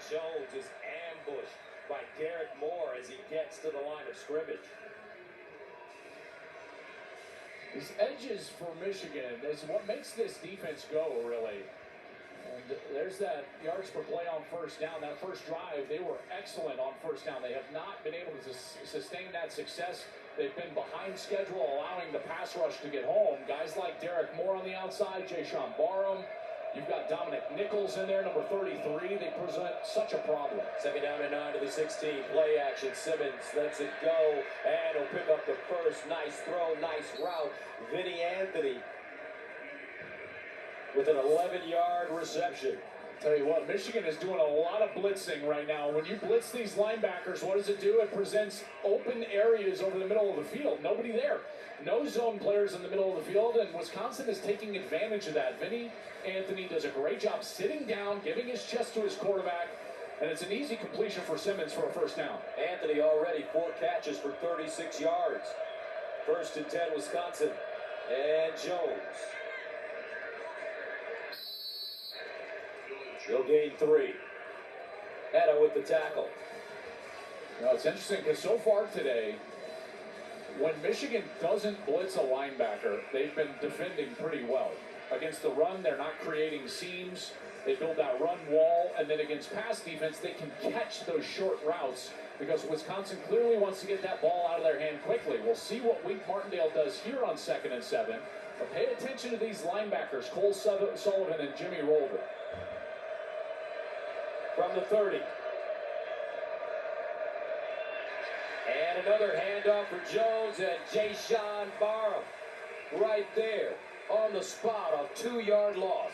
Jones is ambushed by Derek Moore as he gets to the line of scrimmage. These edges for Michigan is what makes this defense go, really. And there's that yards per play on first down. That first drive, they were excellent on first down. They have not been able to sustain that success. They've been behind schedule, allowing the pass rush to get home. Guys like Derek Moore on the outside, Jayshawn Barham. You've got Dominic Nichols in there, number 33. They present such a problem. Second down and 9 to the 16. Play action. Simmons lets it go, and he'll pick up the first. Nice throw, nice route. Vinny Anthony with an 11-yard reception. Tell you what, Michigan is doing a lot of blitzing right now. When you blitz these linebackers, what does it do? It presents open areas over the middle of the field. Nobody there. No zone players in the middle of the field, and Wisconsin is taking advantage of that. Vinny Anthony does a great job sitting down, giving his chest to his quarterback, and it's an easy completion for Simmons for a first down. Anthony already 4 catches for 36 yards. First and 10, Wisconsin. And Jones. He'll gain 3. Etta with the tackle. Now, it's interesting because so far today, when Michigan doesn't blitz a linebacker, they've been defending pretty well. Against the run, they're not creating seams. They build that run wall, and then against pass defense, they can catch those short routes because Wisconsin clearly wants to get that ball out of their hand quickly. We'll see what Wink Martindale does here on 2nd and 7. But pay attention to these linebackers, Cole Sullivan and Jimmy Rolder. From the 30. And another handoff for Jones and Jayshawn Barham right there on the spot, a 2-yard loss.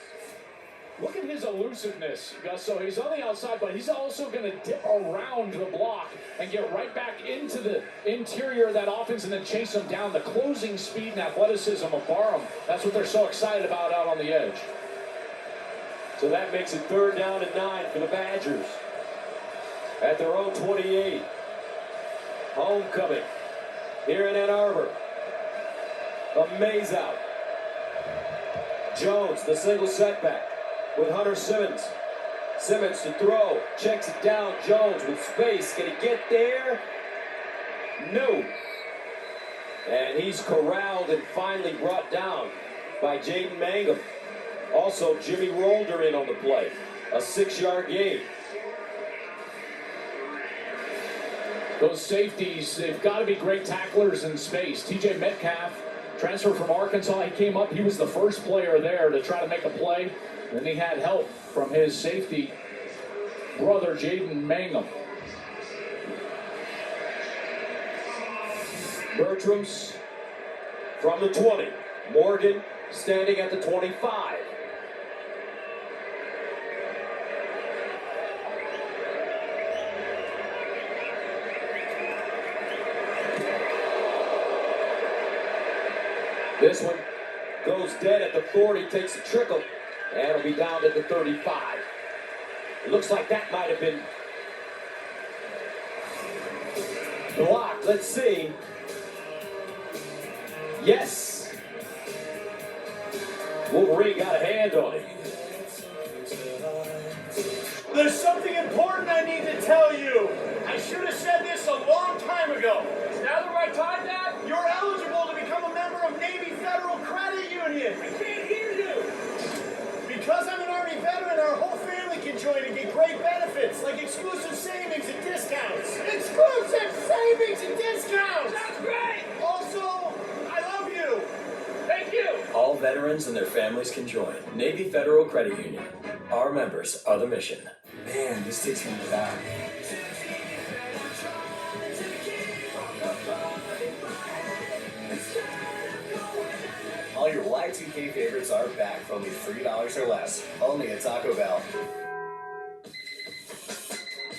Look at his elusiveness, Gus. So he's on the outside, but he's also going to dip around the block and get right back into the interior of that offense and then chase them down. The closing speed and athleticism of Barham, that's what they're so excited about out on the edge. So that makes it 3rd down and 9 for the Badgers at their own 28. Homecoming here in Ann Arbor. A maze out. Jones, the single setback with Hunter Simmons. Simmons to throw, checks it down. Jones with space. Can he get there? No. And he's corralled and finally brought down by Jaden Mangum. Also, Jimmy Rolder in on the play. A 6-yard gain. Those safeties, they've got to be great tacklers in space. TJ Metcalf, transfer from Arkansas, he came up. He was the first player there to try to make a play. Then he had help from his safety brother, Jaden Mangum. Bertrams from the 20. Morgan standing at the 25. This one goes dead at the 40, takes a trickle, and it'll be down at the 35. It looks like that might have been blocked. Let's see. Yes. Wolverine got a hand on it. There's something important I need to tell you. I should have said this a long time ago. Is now the right time, Dad? You're eligible to become a member of Navy Federal Credit Union. I can't hear you. Because I'm an Army veteran, our whole family can join and get great benefits, like exclusive savings and discounts. Exclusive savings and discounts! That's great! Also, I love you. Thank you. All veterans and their families can join Navy Federal Credit Union. Our members are the mission. Man, this takes me back. All your Y2K favorites are back for only $3 or less. Only at Taco Bell.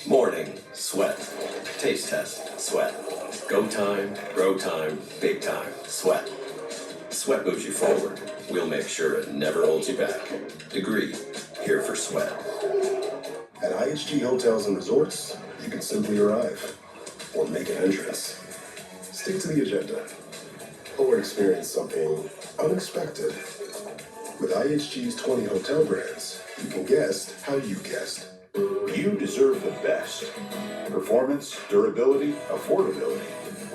Morning, sweat. Taste test, sweat. Go time, grow time, big time, sweat. Sweat moves you forward. We'll make sure it never holds you back. Degree, here for sweat. At IHG Hotels and Resorts, you can simply arrive or make an entrance. Stick to the agenda or experience something unexpected. With IHG's 20 hotel brands, you can guest how you guest. You deserve the best. Performance, durability, affordability.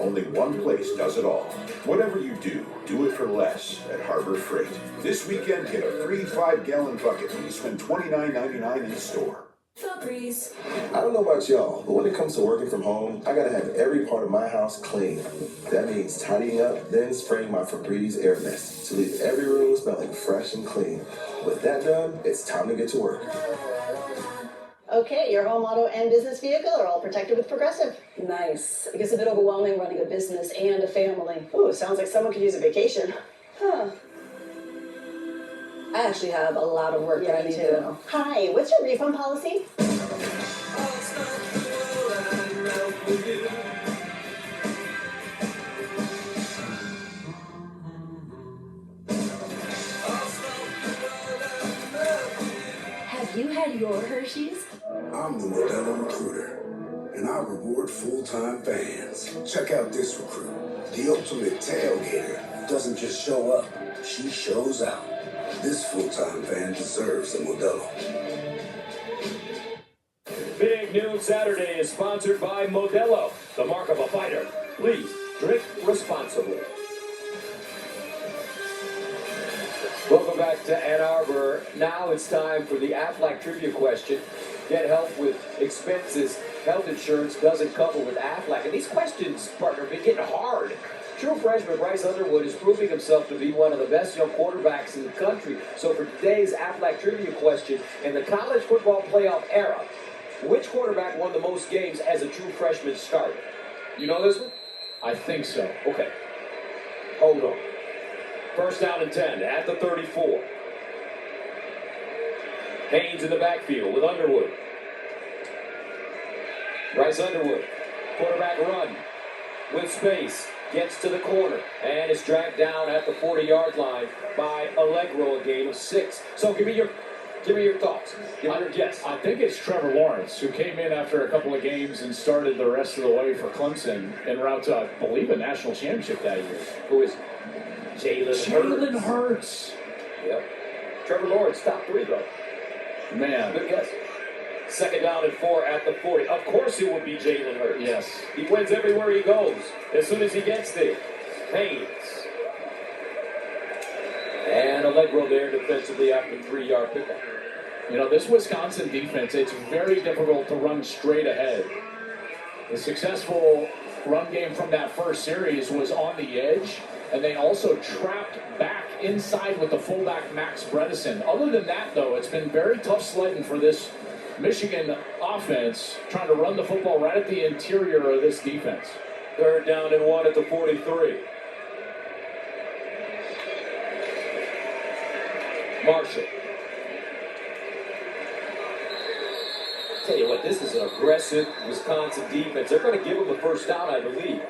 Only one place does it all. Whatever you do, do it for less at Harbor Freight. This weekend, get a free 5-gallon bucket when you spend $29.99 in store. Febreze. I don't know about y'all, but when it comes to working from home, I gotta have every part of my house clean. That means tidying up, then spraying my Febreze air mist to leave every room smelling fresh and clean. With that done, it's time to get to work. Okay, your home, auto, and business vehicle are all protected with Progressive. Nice. It gets a bit overwhelming running a business and a family. Ooh, sounds like someone could use a vacation. Huh. I actually have a lot of work that I need to do. Hi, what's your refund policy? Have you had your Hershey's? I'm the Modelo Recruiter, and I reward full-time fans. Check out this recruit, the ultimate tailgater. Doesn't just show up, she shows out. This full-time fan deserves a Modelo. Big Noon Saturday is sponsored by Modelo, the mark of a fighter. Please drink responsibly. Welcome back to Ann Arbor. Now it's time for the Aflac trivia question. Get help with expenses health insurance doesn't cover with Aflac. And these questions, partner, have been getting hard. True freshman Bryce Underwood is proving himself to be one of the best young quarterbacks in the country. So for today's Aflac trivia question, in the college football playoff era, which quarterback won the most games as a true freshman starter? You know this one? I think so. Okay. Hold on. First down and 10 at the 34. Haynes in the backfield with Underwood. Bryce Underwood, quarterback run with space, gets to the corner, and is dragged down at the 40-yard line by Allegro, a gain of 6. So give me your thoughts. Give me your guess. I think it's Trevor Lawrence, who came in after a couple of games and started the rest of the way for Clemson en route to, I believe, a national championship that year. Who is Jalen Hurts. Yep. Trevor Lawrence, top 3, though. Man. Good guess. Second down and 4 at the 40. Of course it would be Jalen Hurts. Yes. He wins everywhere he goes as soon as he gets there. Haynes. And Allegro there defensively after 3-yard pickup. You know, this Wisconsin defense, it's very difficult to run straight ahead. The successful run game from that first series was on the edge, and they also trapped back inside with the fullback Max Bredesen. Other than that, though, it's been very tough sledding for this Michigan offense, trying to run the football right at the interior of this defense. Third down and 1 at the 43. Marshall. Tell you what, this is an aggressive Wisconsin defense. They're going to give them the first down, I believe.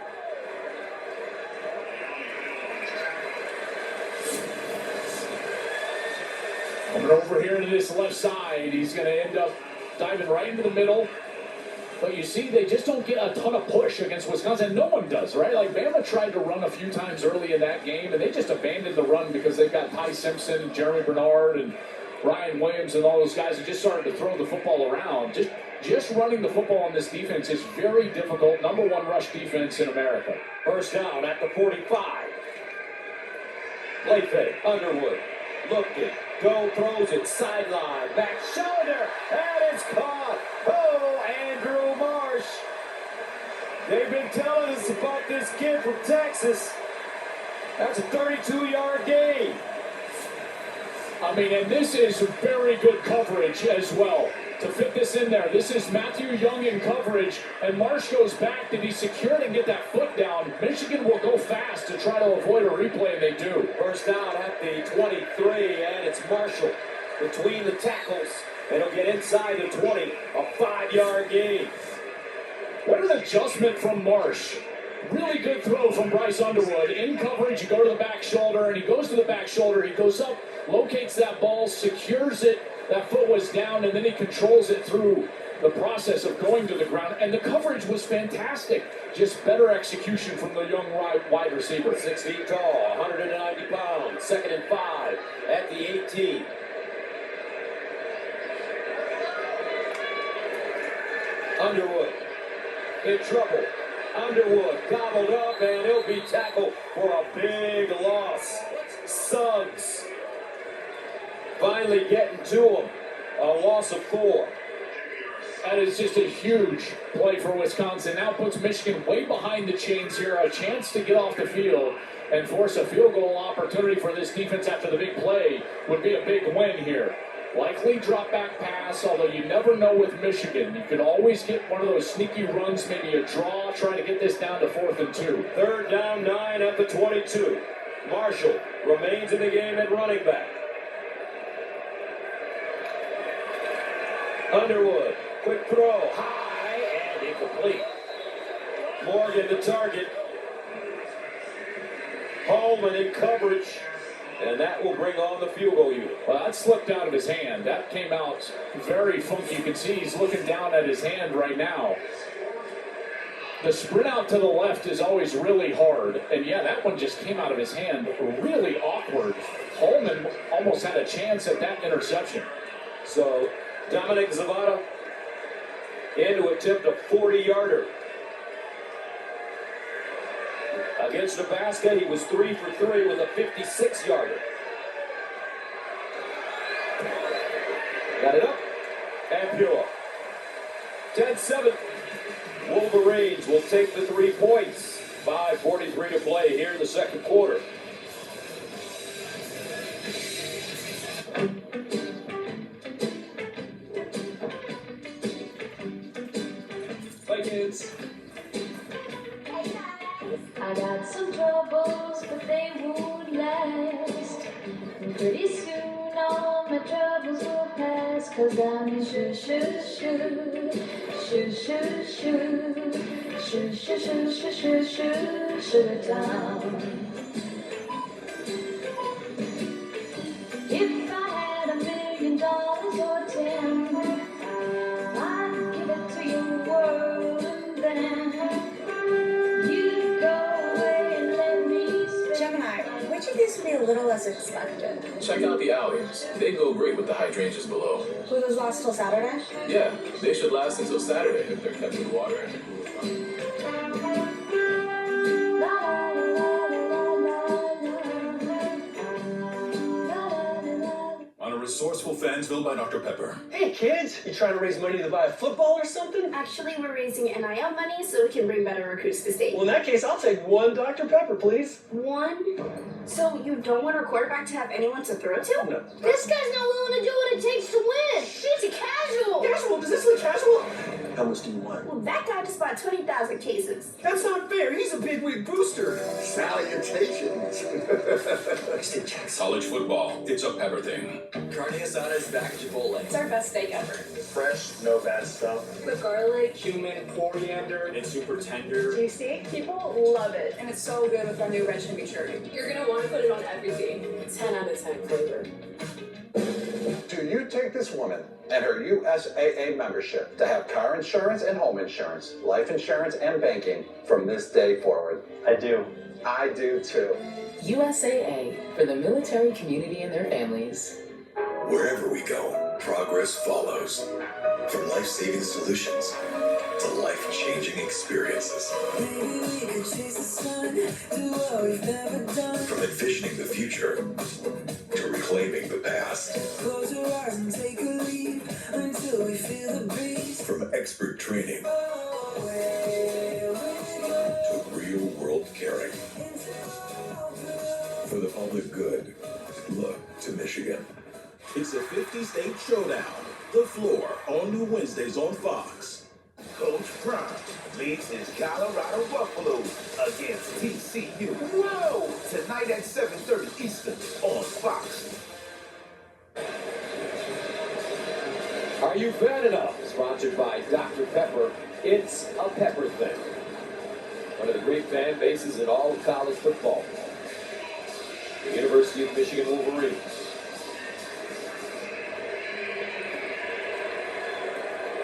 Coming over here to this left side, he's going to end up diving right into the middle. But you see, they just don't get a ton of push against Wisconsin. No one does, right? Like, Bama tried to run a few times early in that game, and they just abandoned the run because they've got Ty Simpson, Jeremy Bernard, and Ryan Williams, and all those guys that just started to throw the football around. Just running the football on this defense is very difficult. Number 1 rush defense in America. First down at the 45. Play fake, Underwood, looking, go, throws it, sideline, back shoulder, and it's caught. Oh, Andrew Marsh. They've been telling us about this kid from Texas. That's a 32-yard gain. I mean, and this is very good coverage as well. To fit this in there, this is Matthew Young in coverage, and Marsh goes back to be secured and get that foot down. Michigan will go fast to try to avoid a replay, and they do. First down at the 23, and it's Marshall between the tackles. And he'll get inside the 20, a 5-yard gain. What an adjustment from Marsh. Really good throw from Bryce Underwood. In coverage, you go to the back shoulder, and he goes to the back shoulder. He goes up, locates that ball, secures it. That foot was down, and then he controls it through the process of going to the ground. And the coverage was fantastic. Just better execution from the young wide receiver. 6 feet tall, 190 pounds. 2nd and 5 at the 18. Underwood in trouble. Underwood gobbled up, and he'll be tackled for a big loss. Suggs finally getting to him. A loss of 4. That is just a huge play for Wisconsin. Now puts Michigan way behind the chains here. A chance to get off the field and force a field goal opportunity for this defense after the big play would be a big win here. Likely drop back pass, although you never know with Michigan. You could always get one of those sneaky runs, maybe a draw, trying to get this down to 4th and 2. 3rd down, 9 at the 22. Marshall remains in the game at running back. Underwood, quick throw, high and incomplete. Morgan the target. Holman in coverage, and that will bring on the field goal unit. Well, that slipped out of his hand. That came out very funky. You can see he's looking down at his hand right now. The sprint out to the left is always really hard. And yeah, that one just came out of his hand. Really awkward. Holman almost had a chance at that interception. So Dominic Zavada in to attempt a 40-yarder. Against Nebraska, he was 3 for 3 with a 56-yarder. Got it up and pure. 10-7. Wolverines will take the 3 points. 5:43 to play here in the second quarter. Bye, kids. I got some troubles, but they won't last. And pretty soon all my troubles will pass. Cause I'm in shoo shoo shoo. Shoo shoo shoo. Shoo shoo shoo shoo shoo shoo. Sugar town. If I had $1 million or 10, I'd give it to your world and then you'd go away and let me spend. Gemini, which of these would be a little less expected? Check out the alleys. They go great with the hydrangeas below. Will those last till Saturday? Yeah, they should last until Saturday if they're kept with water and cool. On a resourceful Fansville by Dr. Pepper. Hey kids, you trying to raise money to buy a football or something? Actually, we're raising NIL money so we can bring better recruits to state. Well, in that case, I'll take 1 Dr. Pepper, please. 1? So you don't want our quarterback to have anyone to throw to? No. This guy's not willing to do what it takes to win. He's a casual. Casual? Does this look casual? How much do you want? Well, that guy just bought 20,000 cases. That's not fair. He's a big wig booster. Salutations. College football, it's a Pepper thing. Carne asada is back at Chipotle. It's our best steak ever. Fresh, no bad stuff. With garlic. Cumin, coriander, and super tender. Juicy. People love it. And it's so good with our new red chimichurri. You're going to want to put it on everything. 10 out of 10 flavor. Do you take this woman and her USAA membership to have car insurance and home insurance, life insurance and banking from this day forward? I do. I do too. USAA, for the military community and their families. Wherever we go, progress follows. From life-saving solutions to life-changing experiences. From envisioning the future to reclaiming the past. From expert training to real-world caring. For the public good, look to Michigan. It's a 50-state showdown. The Floor, all new Wednesdays on Fox. Coach Prime leads his Colorado Buffaloes against TCU. Whoa! Tonight at 7:30 Eastern on Fox. Are you fan enough? Sponsored by Dr. Pepper. It's a Pepper thing. One of the great fan bases in all of college football. The University of Michigan Wolverines.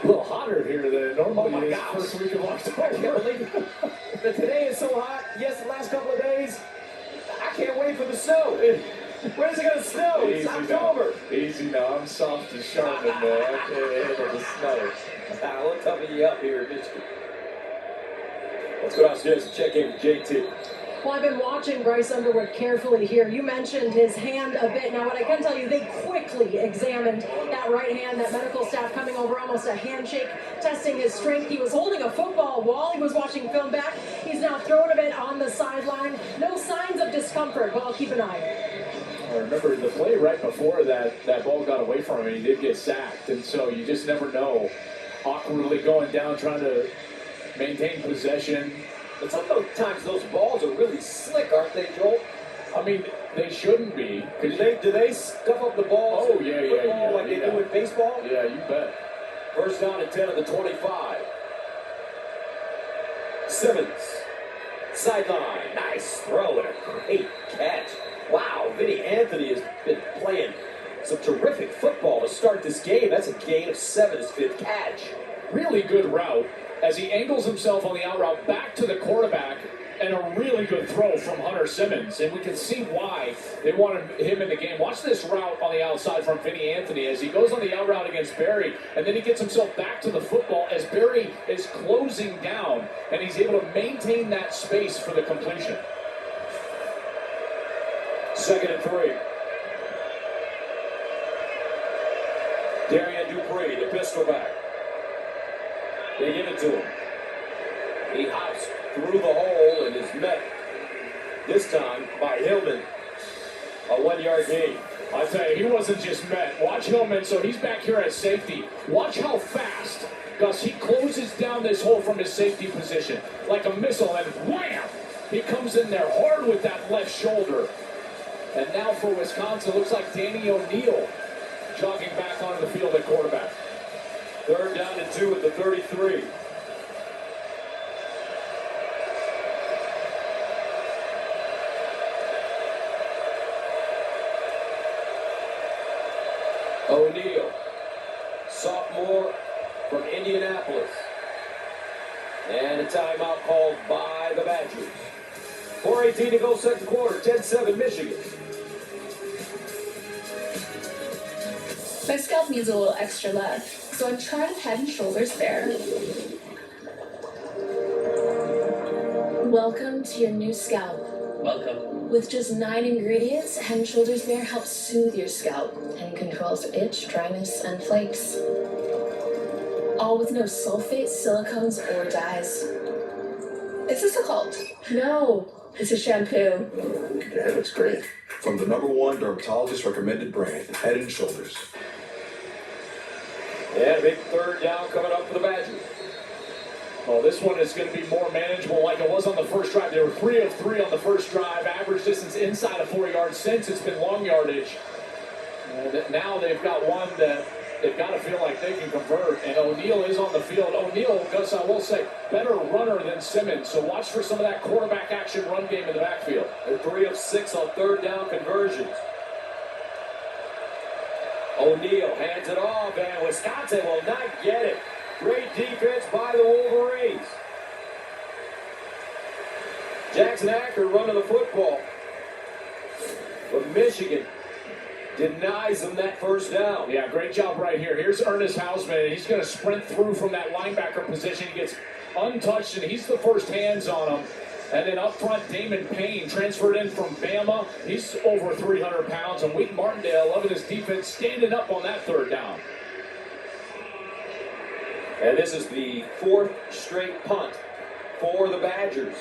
A little hotter here than it normally Oh my is. gosh. First week of I can't October. believe it. Today is so hot. Yes, the last couple of days. I can't wait for the snow. When's it going to snow? It's October. Easy now. I'm soft as Charmin, man. I can't handle the snow. We'll cover you up here in Michigan. Let's go downstairs and check in with JT. Well, I've been watching Bryce Underwood carefully here. You mentioned his hand a bit. Now, what I can tell you, they quickly examined that right hand, that medical staff coming over, almost a handshake, testing his strength. He was holding a football while he was watching film back. He's now thrown a bit on the sideline. No signs of discomfort, but I'll keep an eye. I remember the play right before that ball got away from him, he did get sacked. And so you just never know. Awkwardly going down, trying to maintain possession. But sometimes those balls are really slick, aren't they, Joel? I mean, they shouldn't be. Do they scuff up the balls? Oh, yeah. Like they do in baseball? Yeah, you bet. First down and 10 of the 25. Simmons. Sideline. Nice throw and a great catch. Wow, Vinny Anthony has been playing some terrific football to start this game. That's a gain of 7, his 5th catch. Really good route as he angles himself on the out route back to the quarterback, and a really good throw from Hunter Simmons. And we can see why they wanted him in the game. Watch this route on the outside from Vinny Anthony as he goes on the out route against Barry, and then he gets himself back to the football as Barry is closing down, and he's able to maintain that space for the completion. 2nd and 3. Darian Dupree, the pistol back. They give it to him. He hops through the hole and is met, this time, by Hillman. A 1-yard gain. I tell you, he wasn't just met. Watch Hillman, so he's back here at safety. Watch how fast, Gus, he closes down this hole from his safety position like a missile, and wham! He comes in there hard with that left shoulder. And now for Wisconsin, looks like Danny O'Neal jogging back onto the field at quarterback. 3rd down and 2 at the 33. O'Neal, sophomore from Indianapolis. And a timeout called by the Badgers. 4:18 to go, 2nd quarter, 10-7 Michigan. My scalp needs a little extra love, so I tried Head and Shoulders Bare. Welcome to your new scalp. Welcome. With just 9 ingredients, Head and Shoulders Bare helps soothe your scalp and controls itch, dryness, and flakes. All with no sulfates, silicones, or dyes. Is this a cult? No, it's a shampoo. Your head looks great. From the #1 dermatologist recommended brand, Head & Shoulders. And a big 3rd down coming up for the Badgers. Well, this one is going to be more manageable like it was on the first drive. They were 3 of 3 on the first drive. Average distance inside of 4 yards. Since it's been long yardage. And now they've got one that they've got to feel like they can convert. And O'Neal is on the field. O'Neal, Gus, I will say, better runner than Simmons. So watch for some of that quarterback action run game in the backfield. They're 3 of 6 on 3rd down conversions. O'Neal hands it off, and Wisconsin will not get it. Great defense by the Wolverines. Jackson Acker running the football. But Michigan denies them that 1st down. Yeah, great job right here. Here's Ernest Hausman. He's going to sprint through from that linebacker position. He gets untouched, and he's the first hands on him. And then up front, Damon Payne, transferred in from Bama. He's over 300 pounds. And Wheat Martindale, loving his defense, standing up on that 3rd down. And this is the 4th straight punt for the Badgers.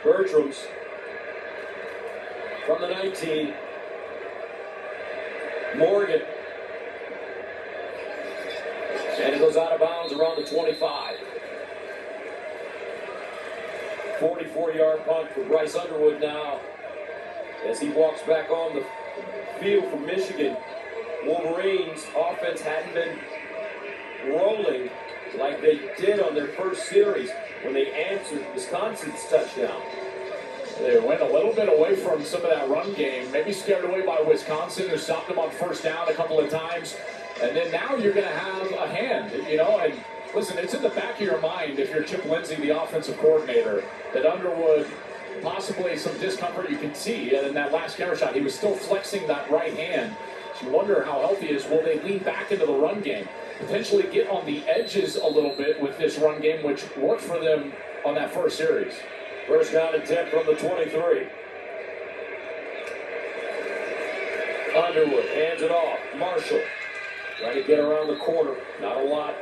Bertram's from the 19. Morgan. And it goes out of bounds around the 25. 44-yard punt for Bryce Underwood now as he walks back on the field for Michigan. Wolverines' offense hadn't been rolling like they did on their first series when they answered Wisconsin's touchdown. They went a little bit away from some of that run game, maybe scared away by Wisconsin, who stopped them on 1st down a couple of times. And then now you're going to have a hand, and listen, it's in the back of your mind if you're Chip Lindsey, the offensive coordinator, that Underwood possibly some discomfort. You can see in that last camera shot, he was still flexing that right hand. So you wonder how healthy he is. Will they lean back into the run game? Potentially get on the edges a little bit with this run game, which worked for them on that first series. First down and 10 from the 23. Underwood hands it off. Marshall trying to get around the corner. Not a lot.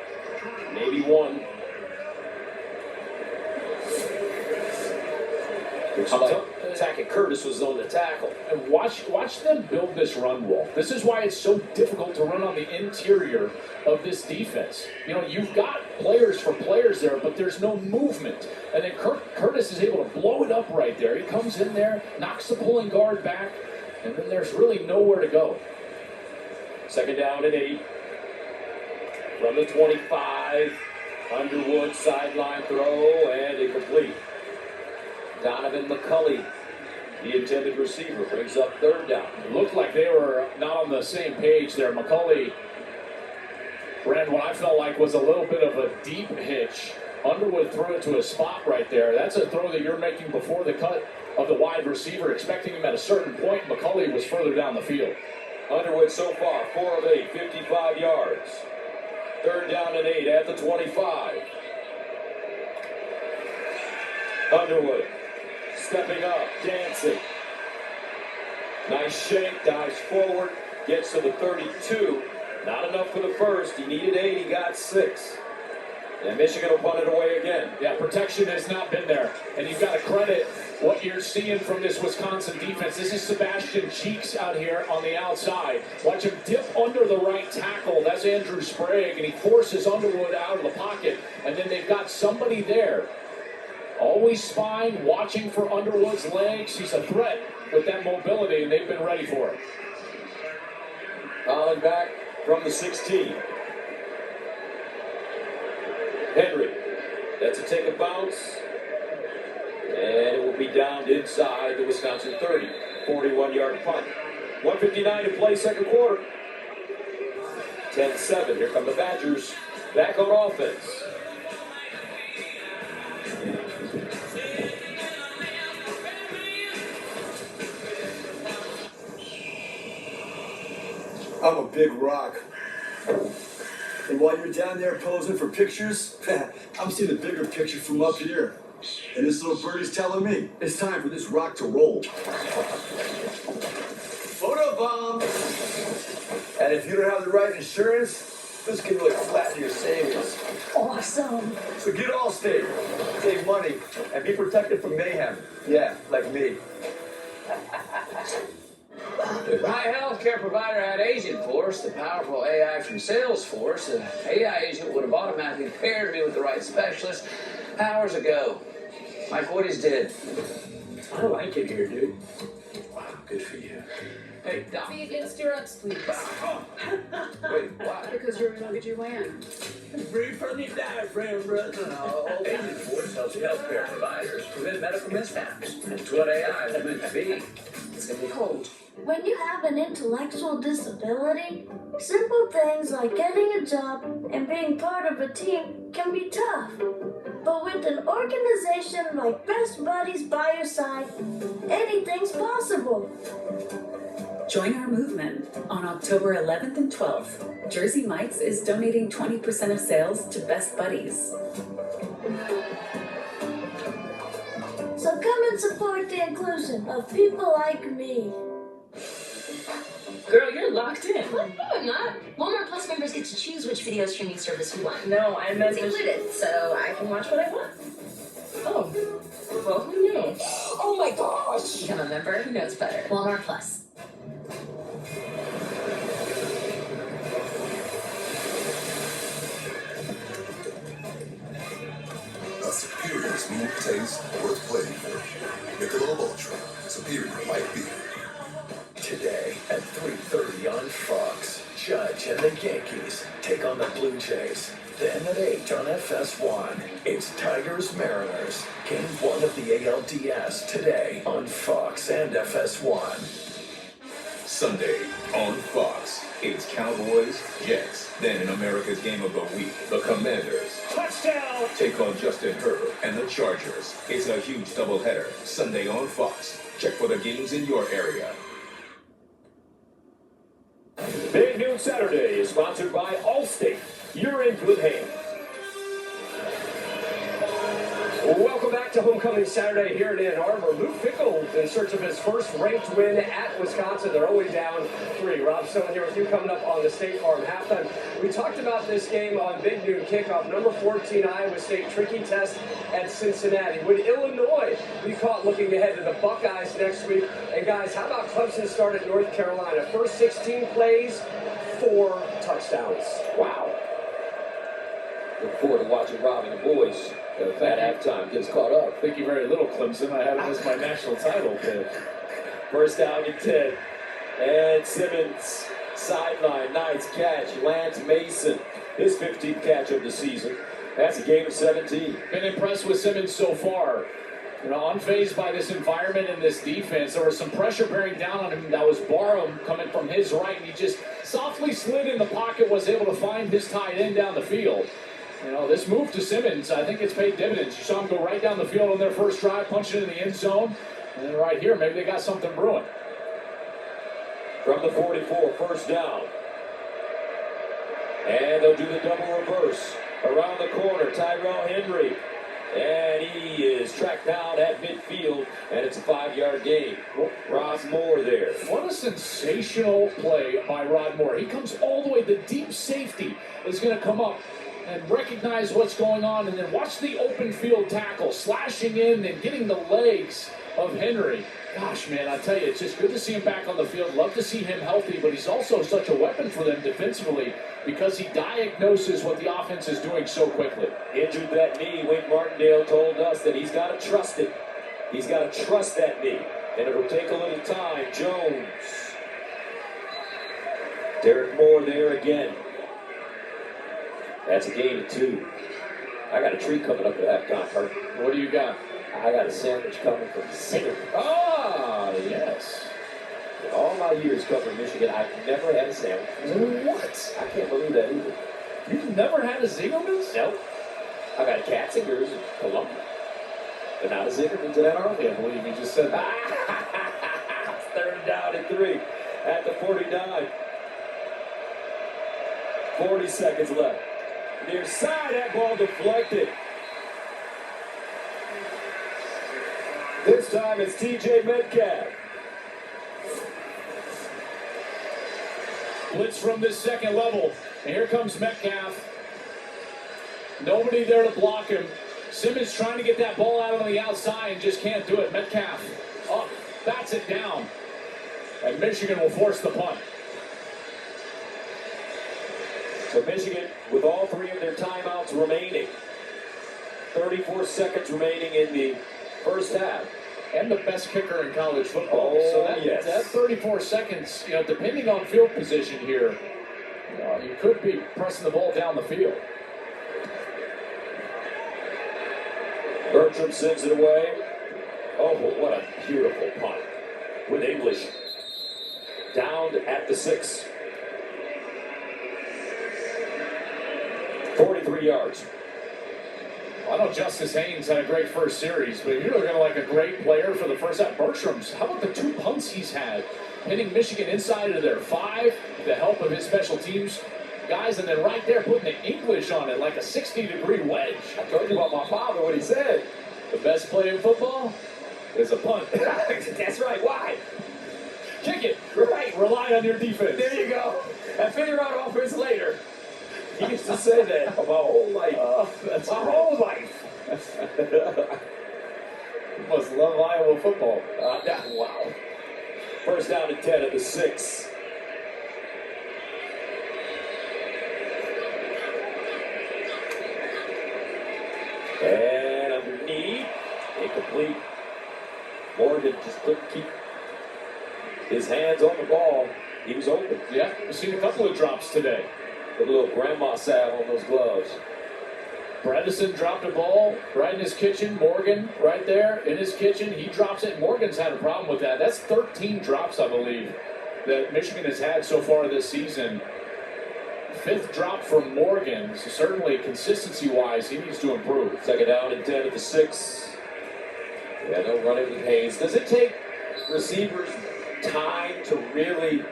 Maybe one. Attacking Curtis was on the tackle. And watch them build this run wall. This is why it's so difficult to run on the interior of this defense. You know, you've got players for players there, but there's no movement. And then Curtis is able to blow it up right there. He comes in there, knocks the pulling guard back, and then there's really nowhere to go. Second down and 8. From the 25. Underwood sideline throw and incomplete. Donovan McCulley, the intended receiver, brings up third down. It looked like they were not on the same page there. McCulley ran what I felt like was a little bit of a deep hitch. Underwood threw it to a spot right there. That's a throw that you're making before the cut of the wide receiver, expecting him at a certain point. McCulley was further down the field. Underwood so far, 4 of 8, 55 yards. Third down and 8 at the 25. Underwood stepping up, dancing. Nice shake, dives forward, gets to the 32. Not enough for the first. He needed 8, he got 6. And Michigan will punt it away again. Yeah, protection has not been there. And you've got to credit what you're seeing from this Wisconsin defense. This is Sebastian Cheeks out here on the outside. Watch him dip under the right tackle. That's Andrew Sprague, and he forces Underwood out of the pocket. And then they've got somebody there, always spying, watching for Underwood's legs. He's a threat with that mobility, and they've been ready for it. Colin back from the 16. Henry, that's a take a bounce. And it will be downed inside the Wisconsin 30. 41-yard punt. 1:59 to play, second quarter. 10-7. Here come the Badgers. Back on offense. I'm a big rock. And while you're down there posing for pictures, I'm seeing the bigger picture from up here. And this little birdie's telling me it's time for this rock to roll. Photo bomb! And if you don't have the right insurance, this can really flatten your savings. Awesome. So get Allstate, save money, and be protected from mayhem. Yeah, like me. If my healthcare provider had Agentforce, the powerful AI from Salesforce, an AI agent would have automatically paired me with the right specialist hours ago. Mike Woody's dead. I like it here, dude. Wow, good for you. Hey, Doc. Be against your ups, please. Wait, why? Because you're gonna get your win. Breathe from the diaphragm, brother. Agentforce helps healthcare providers prevent medical mishaps. That's what AI is meant to be. It's gonna be cold. When you have an intellectual disability, simple things like getting a job and being part of a team can be tough. But with an organization like Best Buddies by your side, anything's possible. Join our movement on October 11th and 12th. Jersey Mike's is donating 20% of sales to Best Buddies. So come and support the inclusion of people like me. Girl, you're locked in. What? No, I'm not. Walmart Plus members get to choose which video streaming service you want. No, I meant It's included, so I can watch what I want. Oh, well, who knew? Oh my gosh! Become a member who knows better. Walmart Plus. A superior smooth taste worth playing for. Michelob Ultra, superior light beer. Today at 3:30 on Fox, Judge and the Yankees take on the Blue Jays. Then at 8 on FS1, it's Tigers Mariners. Game 1 of the ALDS today on Fox and FS1. Sunday on Fox. It's Cowboys, Jets. Then in America's game of the week, the Commanders. Touchdown! Take on Justin Herbert and the Chargers. It's a huge doubleheader, Sunday on Fox. Check for the games in your area. Big Noon Saturday is sponsored by Allstate. You're in good hands. Welcome back to Homecoming Saturday here in Ann Arbor. Luke Fickell in search of his first ranked win at Wisconsin. They're only down 3. Rob Stone here with you coming up on the State Farm halftime. We talked about this game on Big Noon Kickoff. Number 14 Iowa State, tricky test at Cincinnati. Would Illinois be caught looking ahead to the Buckeyes next week? And guys, how about Clemson start at North Carolina? First 16 plays, 4 touchdowns. Wow. Look forward to watching Rob and the boys at halftime gets caught up. Thank you very little, Clemson. I have it as my national title pick. First down and 10. And Simmons, sideline, nice catch. Lance Mason, his 15th catch of the season. That's a gain of 17. Been impressed with Simmons so far. You know, unfazed by this environment and this defense. There was some pressure bearing down on him. That was Barham coming from his right, and he just softly slid in the pocket, was able to find his tight end down the field. You know, this move to Simmons, I think it's paid dividends. You saw him go right down the field on their first drive, punch it in the end zone. And then right here, maybe they got something brewing. From the 44, first down. And they'll do the double reverse. Around the corner, Tyrell Henry. And he is tracked down at midfield, and it's a 5-yard gain. Rob Moore there. What a sensational play by Rod Moore. He comes all the way. The deep safety is going to come up and recognize what's going on, and then watch the open field tackle, slashing in and getting the legs of Henry. Gosh, man, I tell you, it's just good to see him back on the field. Love to see him healthy, but he's also such a weapon for them defensively because he diagnoses what the offense is doing so quickly. Injured that knee. Wade Martindale told us that he's got to trust it. He's got to trust that knee, and it'll take a little time. Jones. Derek Moore there again. That's a gain of 2. I got a treat coming up at halftime, Hart. What do you got? I got a sandwich coming from Singer. Ah, yes. In all my years covering Michigan, I've never had a sandwich. What? I can't believe that either. You've never had a Zingerman's? Nope. I got a Katzinger's in Columbia, but not a Zingerman's in Ann Arbor. I can't believe you just said that. Third down and 3 at the 49. 40 seconds left. Near side, that ball deflected. This time it's TJ Metcalf. Blitz from this second level. And here comes Metcalf. Nobody there to block him. Simmons trying to get that ball out on the outside and just can't do it. Metcalf up, bats it down. And Michigan will force the punt. So Michigan, with all 3 of their timeouts remaining, 34 seconds remaining in the first half. And the best kicker in college football. Oh, so that, yes. that 34 seconds, you know, depending on field position here, you could be pressing the ball down the field. Bertram sends it away. Oh, what a beautiful punt. With English. Down at the 6. 43 yards. I know Justice Haynes had a great first series, but if you're looking like a great player for the first half, Bertram's, how about the 2 punts he's had? Hitting Michigan inside of their 5, the help of his special teams guys, and then right there putting the English on it like a 60-degree wedge. I told you about my father, what he said. The best play in football is a punt. That's right. Why? Kick it. Right. Rely on your defense. There you go. And figure out offense later. He used to say that my whole life. That's my whole life. You must love Iowa football. Wow. First down and 10 at the 6. And underneath, incomplete. Morgan just couldn't keep his hands on the ball. He was open. Yeah, we've seen a couple of drops today. Put a little grandma salve on those gloves. Bredesen dropped a ball right in his kitchen. Morgan right there in his kitchen. He drops it. Morgan's had a problem with that. That's 13 drops, I believe. that Michigan has had so far this season. 5th drop from Morgan, so certainly consistency-wise, he needs to improve. 2nd down and 10 at the 6. Yeah, no running with Hayes. Does it take receivers time to really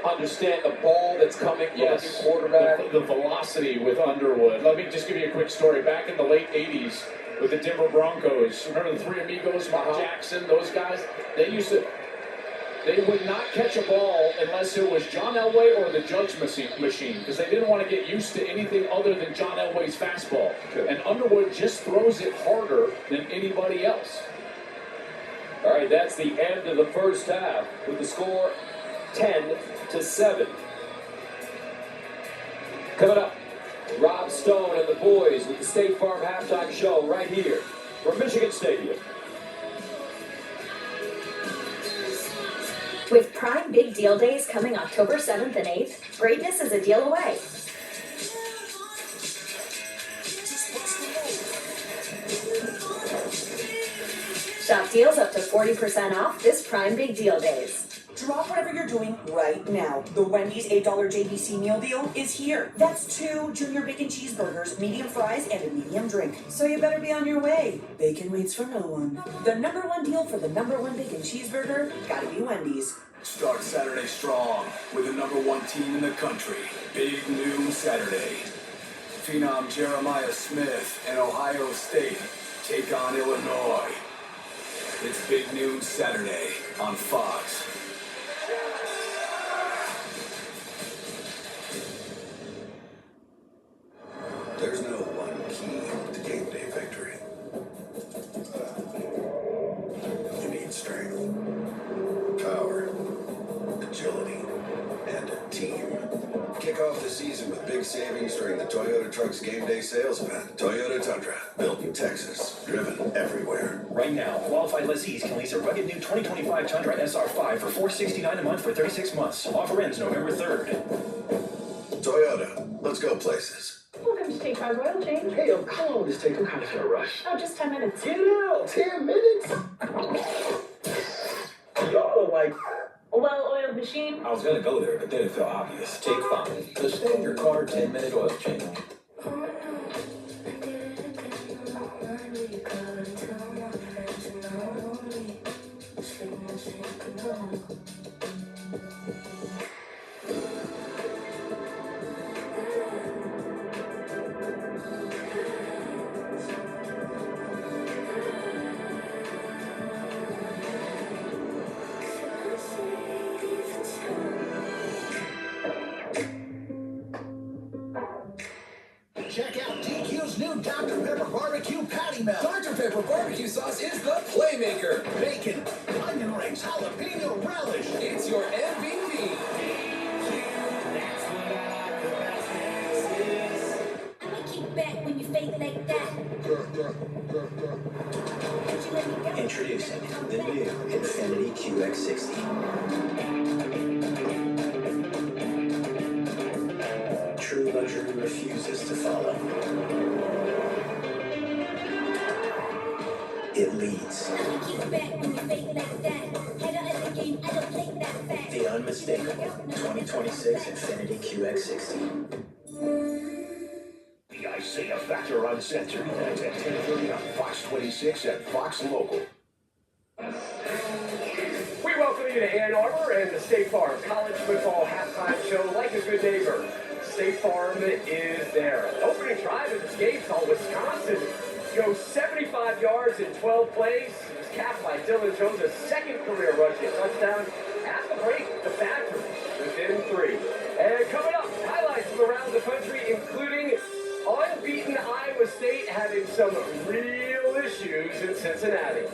understand the ball that's coming from a new quarterback? The velocity with Underwood. Let me just give you a quick story. Back in the late 80s with the Denver Broncos, remember the Three Amigos, Mark Jackson, those guys? They would not catch a ball unless it was John Elway or the Judge machine, because they didn't want to get used to anything other than John Elway's fastball. And Underwood just throws it harder than anybody else. All right, that's the end of the first half with the score 10-7. Coming up, Rob Stone and the boys with the State Farm halftime show right here from Michigan Stadium. With Prime Big Deal Days coming October 7th and 8th, greatness is a deal away. Shop deals up to 40% off this Prime Big Deal Days. Drop whatever you're doing right now. The Wendy's $8 JBC meal deal is here. That's 2 junior bacon cheeseburgers, medium fries, and a medium drink. So you better be on your way. Bacon waits for no one. The #1 deal for the #1 bacon cheeseburger, gotta be Wendy's. Start Saturday strong with the #1 team in the country. Big Noon Saturday. Phenom Jeremiah Smith and Ohio State take on Illinois. It's Big Noon Saturday on Fox. There's no one key to game day victory. You need strength, power, agility, and a team. Kick off the season with big savings during the Toyota Trucks Game Day sales event. Toyota Tundra, built in Texas, driven everywhere. Right now, qualified lessees can lease a rugged new 2025 Tundra SR5 for $469 a month for 36 months. Offer ends November 3rd. Toyota, let's go places. Welcome to State Farm Oil Change. Hey, how long will this take? I'm kind of in a rush. Oh, just 10 minutes. Get out! 10 minutes? Y'all are like... Well-oiled machine. I was gonna go there, but then it felt obvious. Take 5. The standard car 10-minute oil change. Check out DQ's new Dr. Pepper Barbecue Patty Melt. Dr. Pepper Barbecue Sauce is the playmaker. Bacon, onion rings, jalapeno relish. It's your MVP. I'ma kick back when you fake like that. Introducing the new Infiniti QX60. True luxury refuses to follow. It leads. The unmistakable 2026 Infiniti QX60. The Isaiah Factor Uncensored. That's at 10:30 on Fox 26 and Fox Local. We welcome you to Ann Arbor and the State Farm College Football Halftime Show. Like a good neighbor, State Farm is there. Opening drive of this game saw Wisconsin go 75 yards in 12 plays. It was capped by Dylan Jones' second career rushing touchdown. At the break, the Badgers within 3. And coming up, highlights from around the country, including unbeaten Iowa State having some real issues in Cincinnati.